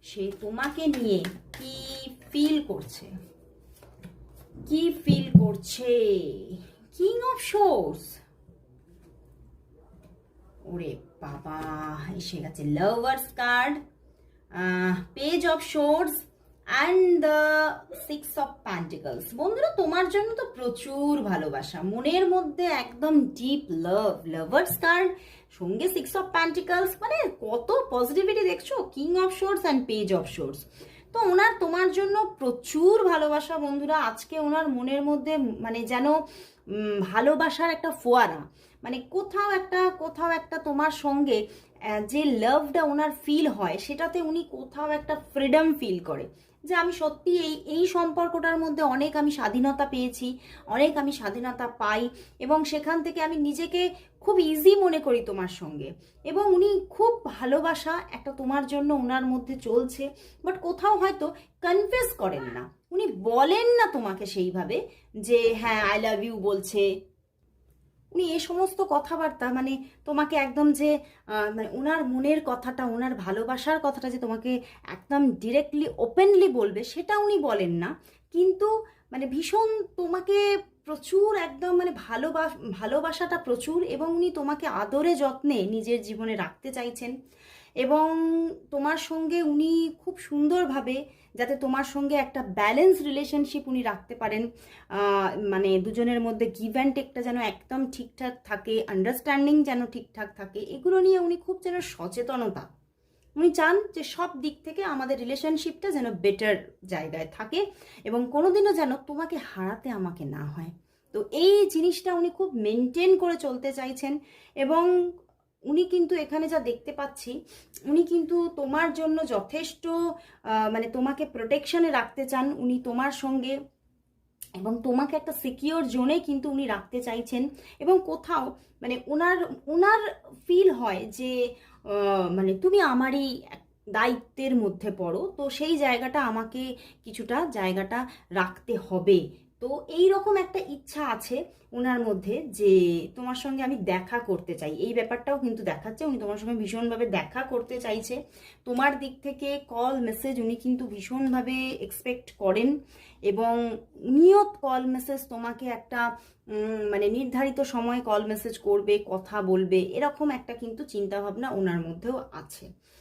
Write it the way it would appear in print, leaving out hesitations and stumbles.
সে তোমাকে নিয়ে কি ফিল করছে, কি ফিল করছে। কিং অফ সোর্স, ওরে বাবা, এসে গেছে lovers card, page of swords and the six of pentacles. বন্ধুরা, তোমার জন্য তো প্রচুর ভালোবাসা, মনের মধ্যে একদম ডিপ লাভ। লাভার্স কার্ড সঙ্গে সিক্স অফ প্যান্টিকলস, মানে কত পজিটিভিটি দেখছো। King of swords and page of swords. তো ওনার তোমার জন্য প্রচুর ভালোবাসা বন্ধুরা। আজকে ওনার মনের মধ্যে মানে যেন ভালোবাসার একটা ফোয়ারা, মানে কোথাও একটা তোমার সঙ্গে যে লাভটা ওনার ফিল হয়, সেটাতে উনি কোথাও একটা ফ্রিডম ফিল করে, যে আমি সত্যি এই সম্পর্কটার মধ্যে অনেক আমি স্বাধীনতা পেয়েছি, অনেক আমি স্বাধীনতা পাই, এবং সেখান থেকে আমি নিজেকে খুব ইজি মনে করি তোমার সঙ্গে। এবং উনি খুব ভালোবাসা একটা তোমার জন্য ওনার মধ্যে চলছে, বাট কোথাও হয়তো কনফেস করেন না, উনি বলেন না তোমাকে সেইভাবে যে হ্যাঁ আই লাভ ইউ বলছে। উনি এই সমস্ত কথাবার্তা মানে তোমাকে একদম যে মানে ওনার মনের কথাটা, ওনার ভালোবাসার কথাটা যে তোমাকে একদম ডিরেক্টলি ওপেনলি বলবে, সেটা উনি বলেন না। কিন্তু মানে ভীষণ তোমাকে প্রচুর একদম মানে ভালোবাসাটা প্রচুর, এবং উনি তোমাকে আদরে যত্নে নিজের জীবনে রাখতে চাইছেন। এবং তোমার সঙ্গে উনি খুব সুন্দরভাবে যাতে তোমার সঙ্গে একটা ব্যালেন্স রিলেশনশিপ উনি রাখতে পারেন, মানে দুজনের মধ্যে গিভ অ্যান্ড টেকটা যেন একদম ঠিকঠাক থাকে, আন্ডারস্ট্যান্ডিং যেন ঠিকঠাক থাকে, এগুলো নিয়ে উনি খুব যেন সচেতনতা। উনি চান যে সব দিক থেকে আমাদের রিলেশনশিপটা যেন বেটার জায়গায় থাকে, এবং কোনোদিনও যেন তোমাকে হারাতে আমাকে না হয়। তো এই জিনিসটা উনি খুব মেনটেন করে চলতে চাইছেন। এবং উনি কিন্তু এখানে যা দেখতে পাচ্ছি, উনি কিন্তু তোমার জন্য যথেষ্ট মানে তোমাকে প্রোটেকশনে রাখতে চান উনি তোমার সঙ্গে, এবং তোমাকে একটা সিকিওর জোনে কিন্তু উনি রাখতে চাইছেন। এবং কোথাও মানে ওনার ওনার ফিল হয় যে মানে তুমি আমারই দায়িত্বের মধ্যে পড়ো, তো সেই জায়গাটা আমাকে কিছুটা জায়গাটা রাখতে হবে। তো এই রকম একটা ইচ্ছা আছে ওনার মধ্যে যে তোমার সঙ্গে আমি দেখা করতে চাই, এই ব্যাপারটাও কিন্তু দেখাচ্ছে। উনি তোমার সঙ্গে ভীষণভাবে দেখা করতে চাইছে, তোমার দিক থেকে কল মেসেজ উনি কিন্তু ভীষণভাবে এক্সপেক্ট করেন। এবং নিয়ত কল মেসেজ তোমাকে একটা মানে নির্ধারিত সময় কল মেসেজ করবে, কথা বলবে, এরকম একটা কিন্তু চিন্তাভাবনা ওনার মধ্যেও আছে।